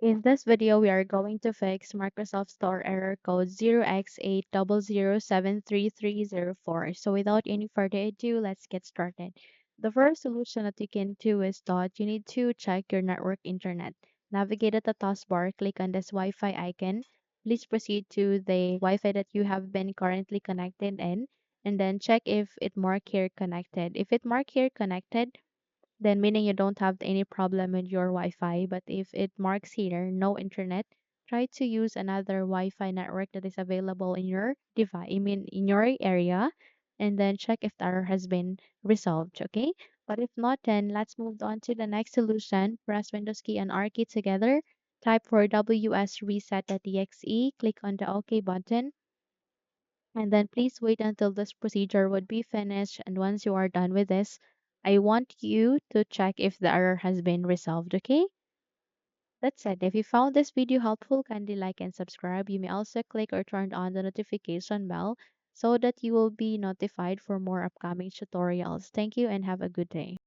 In this video, we are going to fix Microsoft Store error code 0x80073304. So without any further ado, let's get started. The first solution that you can do is that you need to check your network internet. Navigate at the taskbar, click on this Wi-Fi icon. Please proceed to the Wi-Fi that you have been currently connected in, and then check if it mark here connected. If it mark here connected, then meaning you don't have any problem with your Wi-Fi. But if it marks here no internet, try to use another Wi-Fi network that is available in your device, I mean in your area, and then check if the error has been resolved. Okay. But if not, then let's move on to the next solution. Press Windows key and R key together. Type for wsreset.exe. Click on the OK button. And then please wait until this procedure would be finished. And once you are done with this, I want you to check if the error has been resolved, okay? That's it. If you found this video helpful, kindly like and subscribe. You may also click or turn on the notification bell so that you will be notified for more upcoming tutorials. Thank you and have a good day.